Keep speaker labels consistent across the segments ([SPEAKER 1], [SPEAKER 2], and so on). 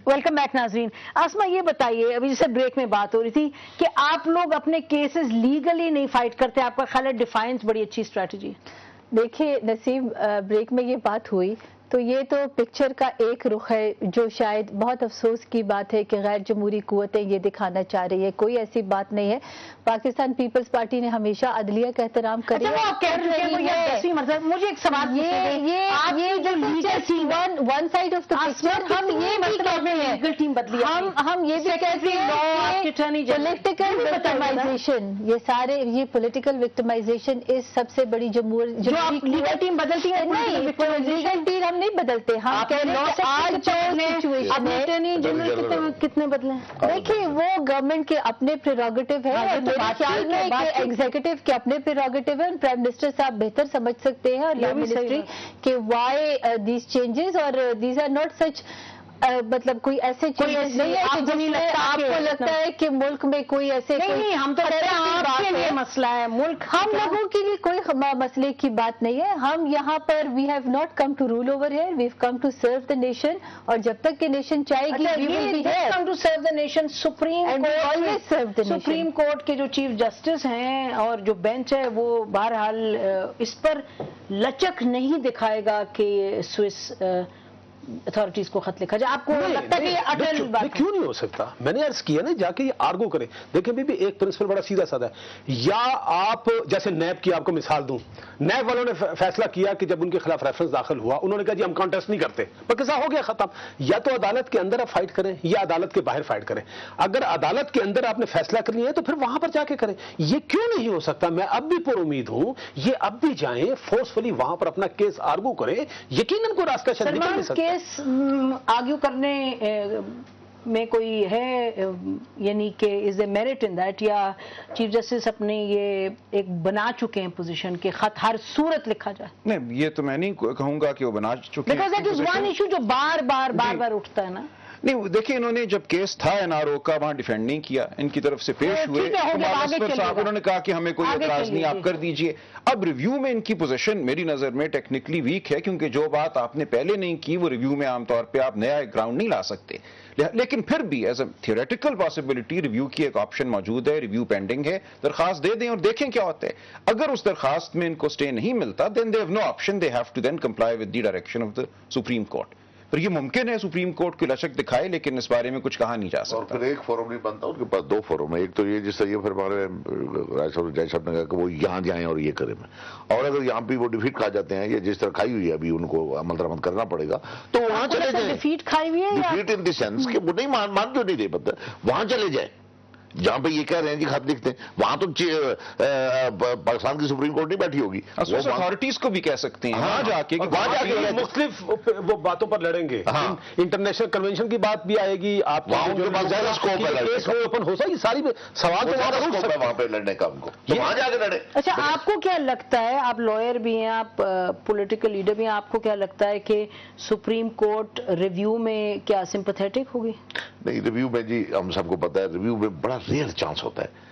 [SPEAKER 1] Welcome back ناظرین. آسما یہ بتائیے, ابھی جیسے بریک میں بات ہو رہی تھی کہ آپ لوگ اپنے کیسز لیگلی نہیں فائٹ کرتے, آپ کا خیال ہے ڈیفائنس بڑی اچھی اسٹریٹجی.
[SPEAKER 2] دیکھیے نسیم, بریک میں یہ بات ہوئی تو یہ تو پکچر کا ایک رخ ہے جو شاید بہت افسوس کی بات ہے کہ غیر جمہوری قوتیں یہ دکھانا چاہ رہی ہے. کوئی ایسی بات نہیں ہے. پاکستان پیپلز پارٹی نے ہمیشہ عدلیہ کا احترام کر رہی ہے.
[SPEAKER 1] مجھے ایک سوال,
[SPEAKER 2] one side of the picture ہم یہ بدلی, ہم یہ بھی کہتے ہیں پولیٹیکل وکٹمائزیشن, یہ سارے یہ پولیٹیکل وکٹمائزیشن اس سب سے بڑی جمہوری
[SPEAKER 1] ٹیم بدلتی ہے.
[SPEAKER 2] لیگل ٹیم ہم نہیں بدلتے, ہم کہہ رہے ہیں
[SPEAKER 1] کتنے بدلے.
[SPEAKER 2] دیکھیے وہ گورنمنٹ کے اپنے پریروگیٹو ہے, میرے خیال میں کہ ایگزیکٹو کے اپنے پریروگیٹو ہے. پرائم منسٹر صاحب بہتر سمجھ سکتے ہیں اور لا منسٹری کہ وائی دیز چینجز, اور دیز آر ناٹ سچ, مطلب کوئی ایسے چیز نہیں ہے کہ جس میں آپ کو لگتا ہے کہ ملک میں کوئی ایسے
[SPEAKER 1] نہیں. ہم تو مسئلہ ہے ملک,
[SPEAKER 2] ہم لوگوں کے لیے کوئی مسئلے کی بات نہیں ہے. ہم یہاں پر we have not come to rule over here, we have come to serve the nation, اور جب تک کہ نیشن چاہے گی
[SPEAKER 1] come to serve the nation. Supreme court کے جو چیف جسٹس ہیں اور جو بینچ ہے وہ بہرحال اس پر لچک نہیں دکھائے گا کہ سوئس اتھارٹیز کو خط لکھا جائے. آپ کو لگتا ہے کہ یہ اٹل بات
[SPEAKER 3] کیوں نہیں ہو سکتا؟ میں نے عرض کیا نا, جا کے یہ آرگو کریں. دیکھیں بھی ایک پرنسپل بڑا سیدھا سادہ ہے. یا آپ جیسے نیب کی آپ کو مثال دوں, نیب والوں نے فیصلہ کیا کہ جب ان کے خلاف ریفرنس داخل ہوا انہوں نے کہا جی ہم کانٹیسٹ نہیں کرتے, قصہ ہو گیا ختم. یا تو عدالت کے اندر آپ فائٹ کریں یا عدالت کے باہر فائٹ کریں. اگر عدالت کے اندر آپ نے فیصلہ کر لیا ہے تو پھر وہاں پر جا کے کریں. یہ کیوں نہیں ہو سکتا؟ میں اب بھی پر امید ہوں یہ اب بھی جائیں فورسفلی وہاں پر اپنا کیس آرگو کریں, یقیناً کوئی راستہ شاید نکل نہیں سکتا.
[SPEAKER 1] آرگیو کرنے میں کوئی ہے, یعنی کہ از اے میرٹ ان دیٹ, یا چیف جسٹس اپنے یہ ایک بنا چکے ہیں پوزیشن کہ خط ہر صورت لکھا جائے؟
[SPEAKER 4] نہیں, یہ تو میں نہیں کہوں گا کہ وہ بنا چکے ہیں,
[SPEAKER 1] because that is one issue جو بار بار اٹھتا ہے نا.
[SPEAKER 4] نہیں دیکھیں, انہوں نے جب کیس تھا این آر او کا وہاں ڈیفینڈ نہیں کیا, ان کی طرف سے پیش ہوئے صاحب, انہوں نے کہا کہ ہمیں کوئی اعتراض نہیں, آپ کر دیجئے. اب ریویو میں ان کی پوزیشن میری نظر میں ٹیکنیکلی ویک ہے, کیونکہ جو بات آپ نے پہلے نہیں کی وہ ریویو میں عام طور پہ آپ نیا گراؤنڈ نہیں لا سکتے. لیکن پھر بھی as a theoretical possibility review کی ایک آپشن موجود ہے, ریویو پینڈنگ ہے, درخواست دے دیں اور دیکھیں کیا ہوتا ہے. اگر اس درخواست میں ان کو سٹے نہیں ملتا then they have no option, they have to then comply with the direction of the Supreme Court. پر یہ ممکن ہے سپریم کورٹ کی لچک دکھائے, لیکن اس بارے میں کچھ کہا نہیں جا سکتا.
[SPEAKER 5] اور پھر ایک فورم نہیں بنتا, ان کے پاس دو فورم ہے. ایک تو یہ جس طرح یہ پھر ہمارے جج صاحب نے کہا کہ وہ یہاں جائیں اور یہ کریں, اور اگر یہاں پہ وہ ڈیفیٹ کھا جاتے ہیں یا جس طرح کھائی ہوئی ہے ابھی ان کو عمل درآمد کرنا پڑے گا, تو وہاں چلے جائیں.
[SPEAKER 1] ڈیفیٹ کھائی ہوئی ہے,
[SPEAKER 5] ڈیفیٹ ان دی سینس کہ وہ نہیں مان جو نہیں دے پاتا, وہاں چلے جائیں جہاں پہ یہ کہہ رہے ہیں کہ خط لکھتے ہیں. وہاں تو پاکستان کی سپریم کورٹ نہیں بیٹھی ہوگی,
[SPEAKER 4] اتھارٹیز کو بھی کہہ سکتے ہیں وہاں جا کے
[SPEAKER 3] مختلف وہ باتوں پر لڑیں گے. انٹرنیشنل کنونشن کی بات بھی آئے گی, آپ اوپن ہو سکے, ساری سوال
[SPEAKER 5] وہاں پہ لڑنے کا ان کو, تو وہاں جا کے لڑے.
[SPEAKER 1] اچھا, آپ کو کیا لگتا ہے, آپ لائر بھی ہیں, آپ پولیٹیکل لیڈر بھی ہیں, آپ کو کیا لگتا ہے کہ سپریم کورٹ ریویو میں کیا سمپیتھیٹک ہوگی؟
[SPEAKER 5] نہیں, ریویو میں جی ہم سب کو پتا ہے ریویو میں بڑا ریئر چانس ہوتا ہے,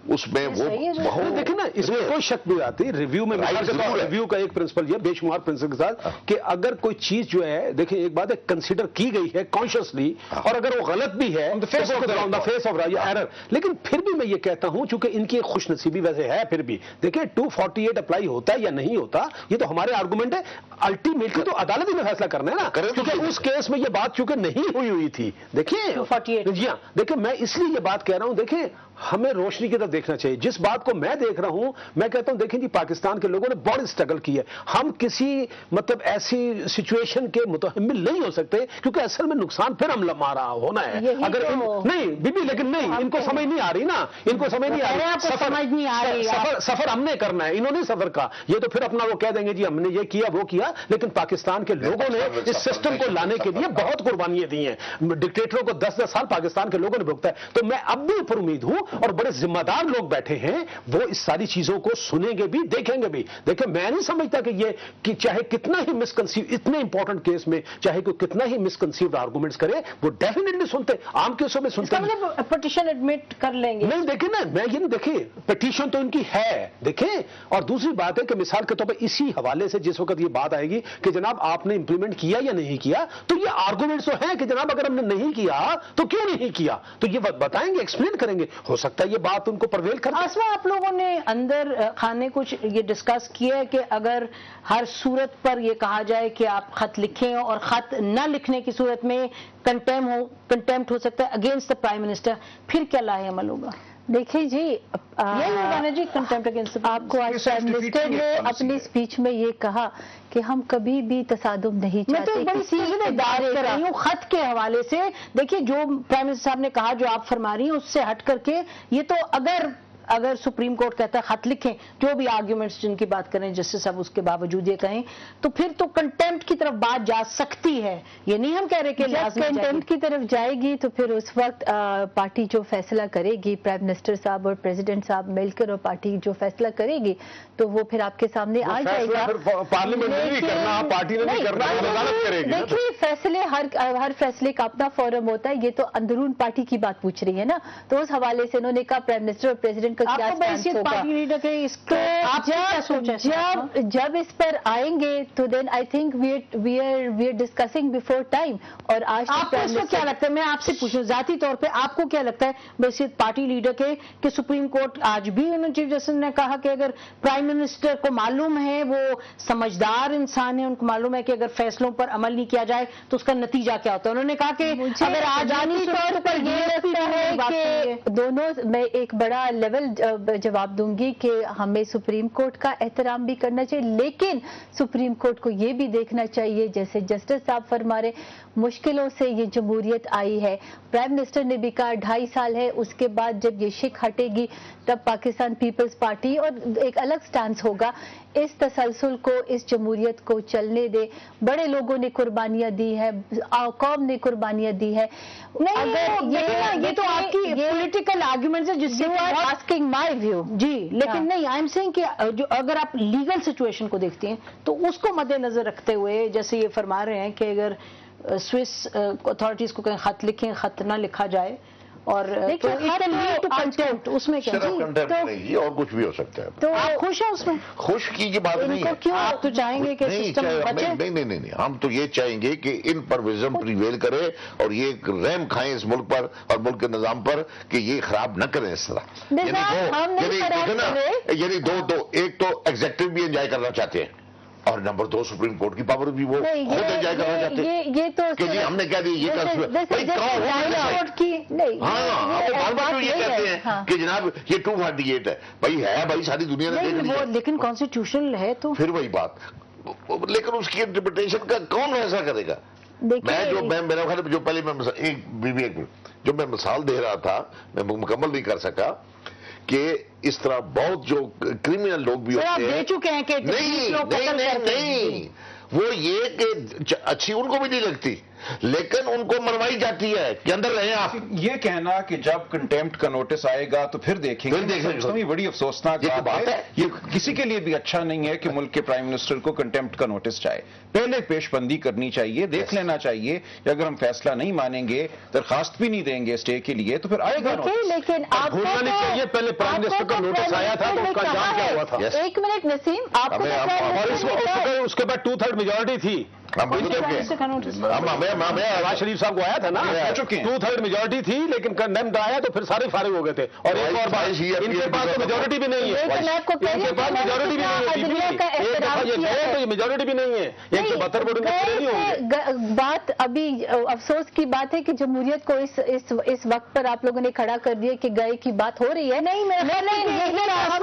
[SPEAKER 5] اس میں وہ
[SPEAKER 3] بہت دیکھیں نا, اس میں کوئی شک بھی آتی ریویو میں. ریویو کا ایک پرنسپل یہ بے شمار پرنسپل کے ساتھ کہ اگر کوئی چیز جو ہے, دیکھیں ایک بات ہے کنسیڈر کی گئی ہے کانشیسلی, اور اگر وہ غلط بھی ہے فیس آف ایرر, لیکن پھر بھی میں یہ کہتا ہوں چونکہ ان کی ایک خوش نصیبی ویسے ہے, پھر بھی دیکھیں 248 اپلائی ہوتا ہے یا نہیں ہوتا, یہ تو ہمارے آرگومنٹ ہے, الٹیمیٹلی تو عدالت ہی میں فیصلہ کرنا ہے نا, کیونکہ اس کیس میں یہ بات چونکہ نہیں ہوئی تھی. دیکھیں جی ہاں, دیکھیں میں اس لیے یہ بات کہہ رہا ہوں, دیکھیں ہمیں روشنی کی طرف دیکھنا چاہیے. جس بات کو میں دیکھ رہا ہوں, میں کہتا ہوں دیکھیں جی پاکستان کے لوگوں نے بڑی اسٹرگل کی ہے, ہم کسی مطلب ایسی سچویشن کے متحمل نہیں ہو سکتے, کیونکہ اصل میں نقصان پھر ہم ہمارا ہونا ہے. اگر نہیں بی لیکن نہیں, ان کو سمجھ نہیں آ رہی نا, ان کو سمجھ نہیں آ رہی, سفر ہم نے کرنا ہے, انہوں نے سفر کا, یہ تو پھر اپنا وہ کہہ دیں گے جی ہم نے یہ کیا وہ کیا, لیکن پاکستان کے لوگوں نے اس سسٹم کو لانے کے لیے بہت قربانیاں دی ہیں. ڈکٹیٹروں کو 10-10 سال پاکستان کے لوگوں نے بھگتا ہے. تو میں اب بھی پر امید ہوں اور بڑے ذمہ دار जिम्मेदार लोग बैठे हैं वो इस सारी चीजों को सुनेंगे भी, देखेंगे भी। देखिए, मैं नहीं समझता कि ये कि चाहे कितना ही मिसकंसीव, इतने इंपॉर्टेंट केस में चाहे कोई कितना ही मिसकंसीव्ड आर्गुमेंट्स करे, वो डेफिनेटली सुनते, आम केसों में सुनते।
[SPEAKER 1] मतलब पिटीशन एडमिट कर लेंगे?
[SPEAKER 3] नहीं, देखिए ना, मैं ये नहीं, देखिए पिटीशन तो इनकी है, देखें। और दूसरी बात है कि मिसाल के तौर पर इसी हवाले से जिस वक्त ये बात आएगी कि जनाब आपने इंप्लीमेंट किया या नहीं किया, तो ये आर्गुमेंट्स तो हैं कि जनाब अगर हमने नहीं किया तो क्यों नहीं किया, तो ये बताएंगे, एक्सप्लेन करेंगे। हो सकता है ये बात उनको प्रवेल कर।
[SPEAKER 1] आसमा, आप लोगों ने अंदर खाने कुछ ये डिस्कस किया है कि अगर हर सूरत पर ये कहा जाए कि आप खत लिखें और खत न लिखने की सूरत में कंटेम्प्ट हो सकता है अगेंस्ट द प्राइम मिनिस्टर, फिर क्या लाए अमल होगा?
[SPEAKER 2] देखिए जी,
[SPEAKER 1] यही होगा ना जी, कंटेम्प्ट अगेंस्ट।
[SPEAKER 2] आपको आज प्राइम मिनिस्टर ने अपनी स्पीच में ये कहा कि हम कभी भी तसादुम नहीं चाहते।
[SPEAKER 1] मैं तो बड़ी सीधे बात कर रही हूँ खत के हवाले से। देखिए, जो प्राइम मिनिस्टर साहब ने कहा, जो आप फरमा रही हैं, उससे हट करके ये तो अगर सुप्रीम कोर्ट कहता है खत लिखें, जो भी आर्ग्यूमेंट्स जिनकी बात करें जस्टिस साहब, उसके बावजूद ये कहें, तो फिर तो कंटेम्प्ट की तरफ बात जा सकती है। ये नहीं हम कह रहे कि
[SPEAKER 2] कंटेम्प्ट की तरफ जाएगी तो फिर उस वक्त पार्टी जो फैसला करेगी, प्राइम मिनिस्टर साहब और प्रेसिडेंट साहब मिलकर, और पार्टी जो फैसला करेगी तो वो फिर आपके सामने आ जाएगा।
[SPEAKER 3] पार्लियामेंट ने नहीं करना, पार्टी ने नहीं करना, अदालत करेगी।
[SPEAKER 2] देखिए, फैसले हर फैसले का अपना फोरम होता है। ये तो अंदरून पार्टी की बात पूछ रही है ना, तो उस हवाले से उन्होंने कहा प्राइम मिनिस्टर और प्रेसिडेंट का क्या स्टैंड होगा।
[SPEAKER 1] पार्टी लीडर के इसको
[SPEAKER 2] जब इस पर आएंगे तो then I think we are discussing before time. और आज
[SPEAKER 1] आपको इसको क्या लगता है, मैं आपसे पूछूं जाती तौर पे, आपको क्या लगता है बैसियत पार्टी लीडर के कि सुप्रीम कोर्ट आज भी उन्होंने चीफ जस्टिस ने कहा कि अगर प्राइम मिनिस्टर को मालूम है, वो समझदार इंसान है, उनको मालूम है कि अगर फैसलों पर अमल नहीं किया जाए तो उसका नतीजा क्या होता है। उन्होंने कहा कि अगर आजादी तौर पर ये लगता है कि
[SPEAKER 2] दोनों, मैं एक बड़ा लेवल जवाब दूंगी कि हमें सुप्रीम कोर्ट का एहतराम भी करना चाहिए, लेकिन सुप्रीम कोर्ट को ये भी देखना चाहिए, जैसे जस्टिस साहब फरमा रहे, मुश्किलों से ये जमहूरियत आई है। प्राइम मिनिस्टर ने भी कहा 2.5 साल है, उसके बाद जब ये शिक हटेगी तब पाकिस्तान पीपल्स पार्टी और एक अलग स्टांस होगा। इस तसलसल को, इस जमहूरियत को चलने दे। बड़े लोगों ने कुर्बानियां दी है, कौम ने कुर्बानियां दी है।
[SPEAKER 1] ये तो आपकी पॉलिटिकल आर्ग्यूमेंट है जिससे
[SPEAKER 2] आस्किंग माय व्यू
[SPEAKER 1] जी, लेकिन नहीं, आई एम सेइंग कि जो अगर आप लीगल सिचुएशन को देखती हैं तो उसको मद्देनजर रखते हुए, जैसे ये फरमा रहे हैं कि अगर स्विस अथॉरिटीज को कहीं खत लिखें, खत ना लिखा जाए और तो कंटेम्प्ट, उसमें क्या
[SPEAKER 5] नहीं, और कुछ भी हो सकता है।
[SPEAKER 1] तो आप खुश हैं उसमें?
[SPEAKER 5] खुश की बात नहीं है।
[SPEAKER 1] क्यों आप तो चाहेंगे कि सिस्टम बचे?
[SPEAKER 5] नहीं, हम तो ये चाहेंगे कि इन पर विजन प्रिवेल करे और ये रहम खाएं इस मुल्क पर और मुल्क के निजाम पर कि ये खराब न करें इस तरह। यानी दो, एक तो एग्जेक्टिव भी एंजॉय करना चाहते हैं और नंबर 2 सुप्रीम कोर्ट की पावर भी वो खुद एंजॉय करना चाहते हैं।
[SPEAKER 2] ये तो
[SPEAKER 5] कि जी हमने क्या दी, ये ये कहते हैं कि जनाब ये 248 है, भाई सारी दुनिया ने देख लिया,
[SPEAKER 1] लेकिन कॉन्स्टिट्यूशनल है तो फिर
[SPEAKER 5] वही बात। लेकिन उसकी इंटरप्रिटेशन का कौन ऐसा करेगा? मेरा ख्याल जो पहले मैं जो मैं मिसाल दे रहा था, मैं मुकम्मल नहीं कर सका कि इस तरह बहुत जो क्रिमिनल लोग भी होते हैं,
[SPEAKER 1] दे चुके हैं कि
[SPEAKER 5] नहीं, वो ये कि अच्छी उनको भी नहीं लगती, लेकिन उनको मरवाई जाती है कि अंदर रहे आप।
[SPEAKER 4] ये कहना कि जब कंटेम्प्ट का नोटिस आएगा तो फिर देखेंगे, बड़ी अफसोसनाक बात है। ये किसी के लिए भी अच्छा नहीं है कि मुल्क के प्राइम मिनिस्टर को कंटेम्प्ट का नोटिस जाए। पहले पेशबंदी करनी चाहिए, देख लेना चाहिए कि अगर हम फैसला नहीं मानेंगे, दरखास्त भी नहीं देंगे स्टे के लिए, तो फिर आएगा नोटिस।
[SPEAKER 2] लेकिन
[SPEAKER 3] भूलना नहीं चाहिए, पहले प्राइम मिनिस्टर का नोटिस आया था तो उसका जान क्या हुआ था?
[SPEAKER 2] एक मिनट नसीम, आपको
[SPEAKER 3] उसके बाद 2/3 मेजोरिटी थी। नवाज शरीफ साहब को आया था ना, 2/3 मेजोरिटी थी, लेकिन कंडेम्ड आया तो फिर सारे फारिग हो गए थे। और एक और बात, इनके पास तो मेजोरिटी भी नहीं है, इनके पास मेजोरिटी भी नहीं है, तो ये मेजोरिटी भी नहीं है, 172 वोट नहीं होंगे।
[SPEAKER 2] बात अभी अफसोस की बात है कि जमहूरियत को इस वक्त पर आप लोगों ने खड़ा कर दिया कि गए की बात हो रही है।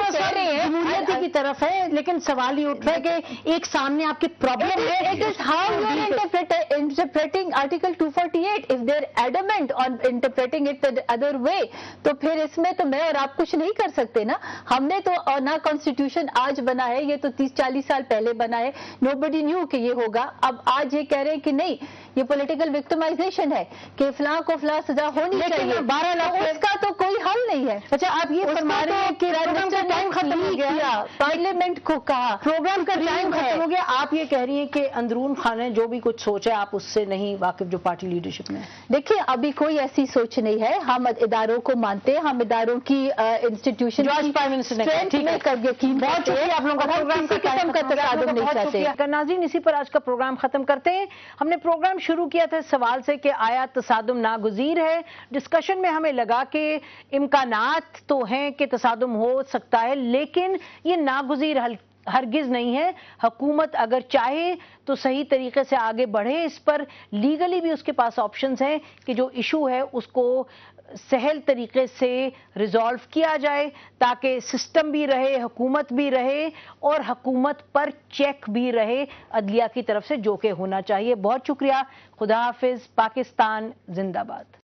[SPEAKER 1] जमहूरियत की तरफ है, लेकिन सवाल ये उठ रहा है कि एक सामने आपकी प्रॉब्लम है,
[SPEAKER 2] how you are interpreting Article 248? If they are adamant on interpreting it the other way, तो फिर इसमें तो मैं और आप कुछ नहीं कर सकते ना. हमने तो ना कॉन्स्टिट्यूशन आज बना है, ये तो 30-40 साल पहले बना है. Nobody knew कि ये होगा. अब आज ये कह रहे हैं कि नहीं, ये पॉलिटिकल विक्टिमाइजेशन है कि फलां को फलां सजा होनी चाहिए.
[SPEAKER 1] 12 लाख
[SPEAKER 2] उसका तो कोई हल नहीं है.
[SPEAKER 1] अच्छा, आप ये फरमा रहे हैं कि प्रोग्राम का टाइम खत्म हो गया,
[SPEAKER 2] पार्लियामेंट को कहा
[SPEAKER 1] प्रोग्राम का टाइम खत्म हो गया. आप ये कह रही हैं कि अंदरून खाने जो भी कुछ सोच है आप उससे नहीं वाकिफ, जो पार्टी लीडरशिप में.
[SPEAKER 2] देखिए, अभी कोई ऐसी सोच नहीं है. हम इदारों को मानते हैं, हम इदारों की इंस्टीट्यूशन
[SPEAKER 1] प्राइम मिनिस्टर ने
[SPEAKER 2] यकीन
[SPEAKER 1] बहुत शुक्रिया आप लोगों का. प्रोग्राम
[SPEAKER 2] किस्म का तसादुम नहीं चाहते.
[SPEAKER 1] नाज़रीन, इसी पर आज का प्रोग्राम खत्म करते हैं. हमने प्रोग्राम शुरू किया था सवाल से कि आया तसादुम नागुज़ीर है. डिस्कशन में हमें लगा कि इम्कानात तो हैं कि तसादुम हो सकता है, लेकिन ये नागुज़ीर हरगिज नहीं है. हुकूमत अगर चाहे तो सही तरीके से आगे बढ़े. इस पर लीगली भी उसके पास ऑप्शंस हैं कि जो इशू है उसको सहल तरीके से रिजॉल्व किया जाए, ताकि सिस्टम भी रहे, हुकूमत भी रहे और हुकूमत पर चेक भी रहे अदलिया की तरफ से, जो कि होना चाहिए. बहुत शुक्रिया. खुदा हाफिज. पाकिस्तान जिंदाबाद.